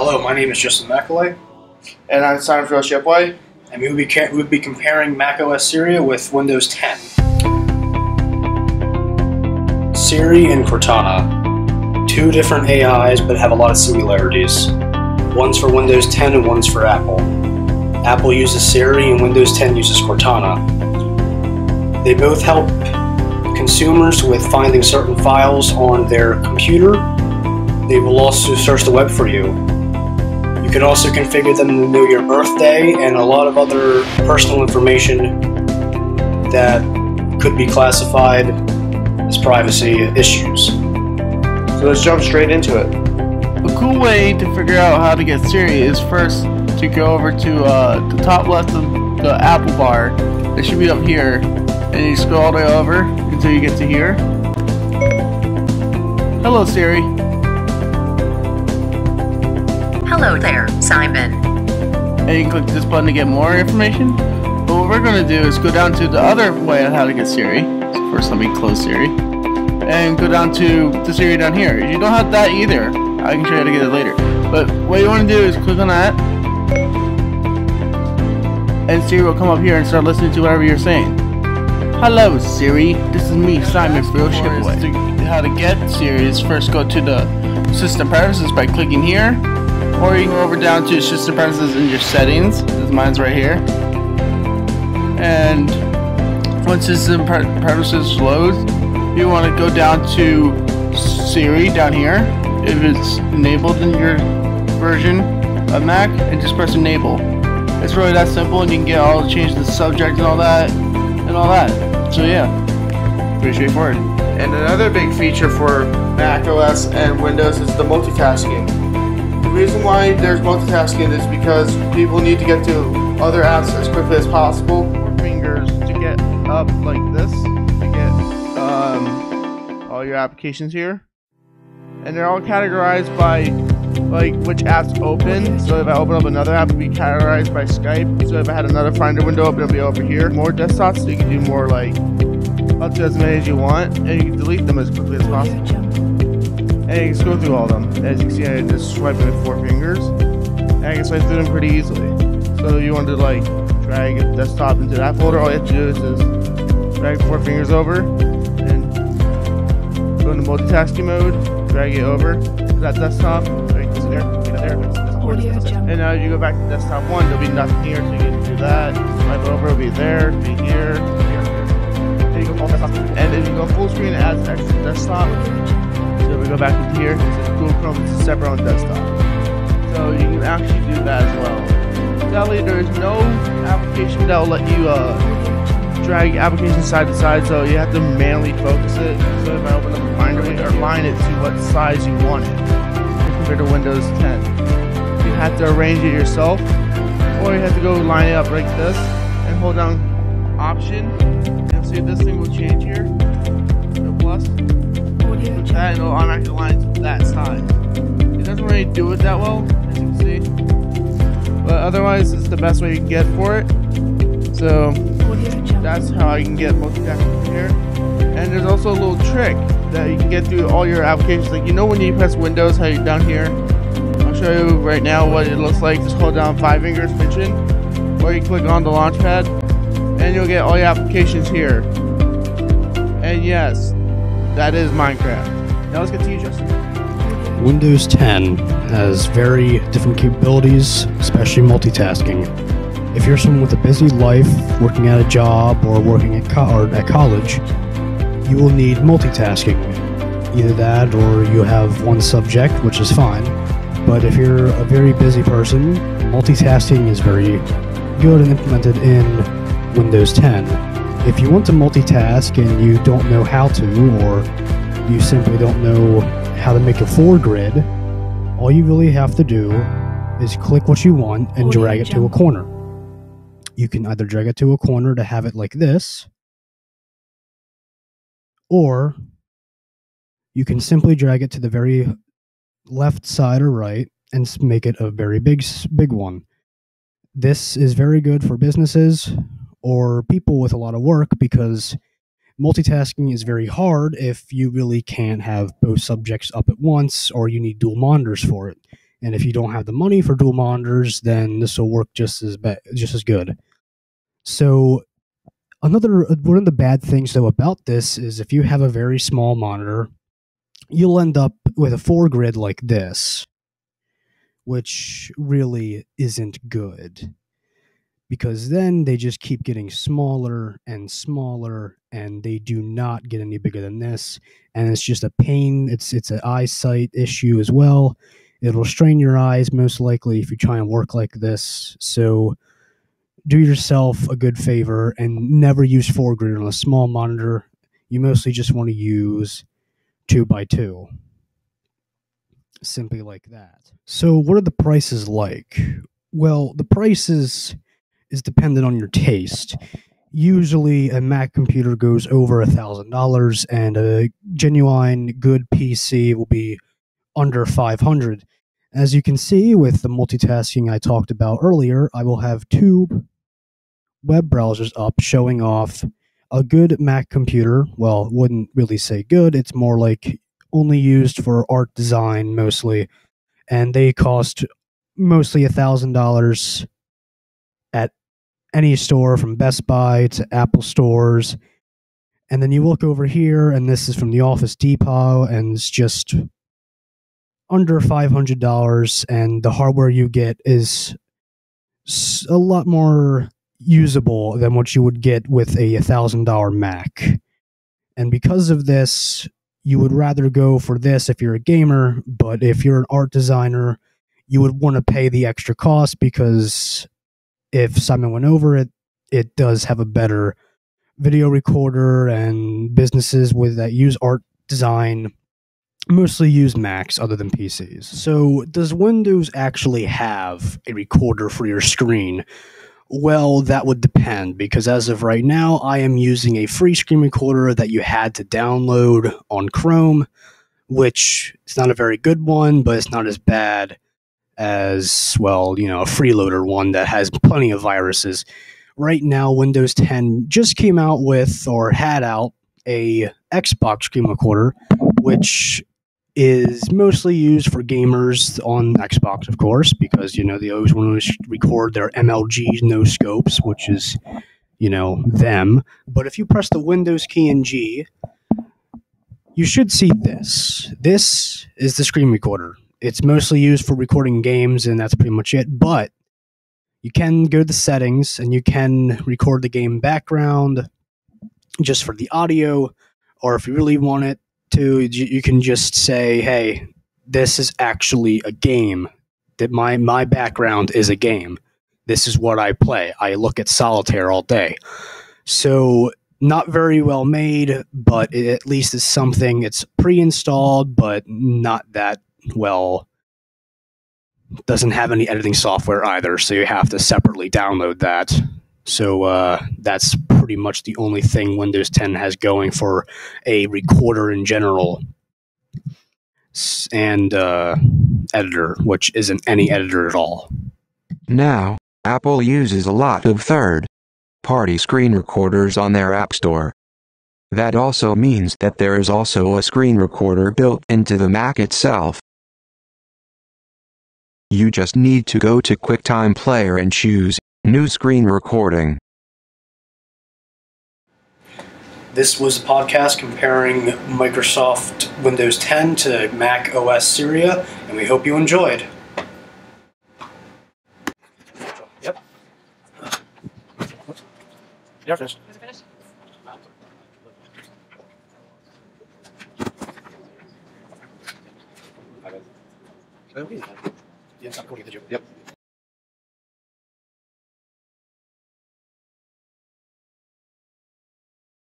Hello, my name is Justin McAulay, And I'm Simon Shipway. and we would be comparing macOS Siri with Windows 10. Siri and Cortana, two different AIs but have a lot of similarities. One's for Windows 10 and one's for Apple. Apple uses Siri and Windows 10 uses Cortana. They both help consumers with finding certain files on their computer. They will also search the web for you. You can also configure them to know your birthday and a lot of other personal information that could be classified as privacy issues. So let's jump straight into it. A cool way to figure out how to get Siri is first to go over to the top left of the Apple bar. It should be up here, and you scroll all the way over until you get to here. Hello, Siri. Hello there, Simon. And you can click this button to get more information. But what we're going to do is go down to the other way on how to get Siri. So first, let me close Siri. And go down to the Siri down here. If you don't have that either, I can show you how to get it later. But what you want to do is click on that. And Siri will come up here and start listening to whatever you're saying. Hello, Siri. This is me, Simon Shipway. How to get Siri is first go to the System Preferences by clicking here. Or you can go over down to System Preferences in your settings, as mine's right here. And once System Preferences loads, you want to go down to Siri down here, if it's enabled in your version of Mac, and just press Enable. It's really that simple, and you can get all change the subject and all that, So yeah, pretty straightforward. And another big feature for Mac OS and Windows is the multitasking. The reason why there's multitasking is because people need to get to other apps as quickly as possible. Fingers to get up like this to get all your applications here, and they're all categorized by like which apps open. So if I open up another app, it'll be categorized by Skype. So if I had another Finder window open, it'll be over here. More desktops, so you can do more like up to as many as you want, and you can delete them as quickly as possible. And you can scroll through all of them. As you can see, I just swipe it with 4 fingers, and I can swipe through them pretty easily. So you want to like drag a desktop into that folder, all you have to do is just drag 4 fingers over and go into multitasking mode, drag it over to that desktop, right there, and now you go back to desktop 1, there'll be nothing here, so you can do that, swipe over, it'll be there, be here, and you go full desktop. And if you go full screen, it adds an extra desktop. So we go back into here, it says Google Chrome is separate on desktop. So you can actually do that as well. Sadly, there is no application that will let you drag applications side to side, so you have to manually focus it. So if I open up a Finder, or line it to what size you want it, compared to Windows 10. You have to arrange it yourself, or you have to go line it up like this, and hold down Option, and see if this thing will change here, the plus. Click that, and it'll automatically line to that size. It doesn't really do it that well, as you can see, but otherwise it's the best way you can get for it. So that's how I can get multitasking here. And there's also a little trick that you can get through all your applications. Like, you know when you press Windows, how you're down here? I'll show you right now what it looks like. Just hold down 5 fingers, pinch in, or you click on the launch pad, and you'll get all your applications here. And yes, that is Minecraft. Now let's get to you, Justin. Windows 10 has very different capabilities, especially multitasking. If you're someone with a busy life, working at a job or working at college, you will need multitasking. Either that or you have one subject, which is fine. But if you're a very busy person, multitasking is very good and implemented in Windows 10. If you want to multitask and you don't know how to, or you simply don't know how to make a foregrid, all you really have to do is click what you want and drag it to a corner. You can either drag it to a corner to have it like this, or you can simply drag it to the very left side or right and make it a very big one. This is very good for businesses or people with a lot of work, because multitasking is very hard if you really can't have both subjects up at once, or you need dual monitors for it. And if you don't have the money for dual monitors, then this will work just as good. So one of the bad things though about this is if you have a very small monitor, you'll end up with a 4-grid like this, which really isn't good, because then they just keep getting smaller and smaller, and they do not get any bigger than this, and it's just a pain. It's an eyesight issue as well. It'll strain your eyes most likely if you try and work like this. So do yourself a good favor and never use 4-grid on a small monitor. You mostly just want to use 2x2. Simply like that. So what are the prices like? Well, the prices is dependent on your taste. Usually a Mac computer goes over $1,000, and a genuine good PC will be under $500. As you can see with the multitasking I talked about earlier, I will have 2 web browsers up showing off a good Mac computer. Well, wouldn't really say good, it's more like only used for art design mostly, and they cost mostly $1,000 at any store from Best Buy to Apple stores. And then you look over here, and this is from the Office Depot, and it's just under $500, and the hardware you get is a lot more usable than what you would get with a $1,000 Mac. And because of this, you would rather go for this if you're a gamer, but if you're an art designer, you would want to pay the extra cost, because if Simon went over it, it does have a better video recorder, and businesses that use art design mostly use Macs other than PCs. So does Windows actually have a recorder for your screen? Well, that would depend, because as of right now, I am using a free screen recorder that you had to download on Chrome, which is not a very good one, but it's not as bad as, well, a freeloader one that has plenty of viruses. Right now, Windows 10 just came out with, or had out, a Xbox screen recorder, which is mostly used for gamers on Xbox, of course, because, they always want to record their MLG no scopes, which is, them. But if you press the Windows key and G, you should see this. This is the screen recorder. It's mostly used for recording games, and that's pretty much it. But you can go to the settings, and you can record the game background just for the audio, or if you really want it to, you can just say, hey, this is actually a game. That my background is a game. This is what I play. I look at solitaire all day. So not very well made, but it at least is something. It's pre-installed, but not that well. Doesn't have any editing software either, so you have to separately download that. So that's pretty much the only thing Windows 10 has going for a recorder in general. And editor, which isn't any editor at all. Now, Apple uses a lot of third-party screen recorders on their App Store. That also means that there is also a screen recorder built into the Mac itself. You just need to go to QuickTime Player and choose New Screen Recording. This was a podcast comparing Microsoft Windows 10 to Mac OS Syria, and we hope you enjoyed. Yep. You're finished. Was it finished? Yes, I'm recording the video. Yep.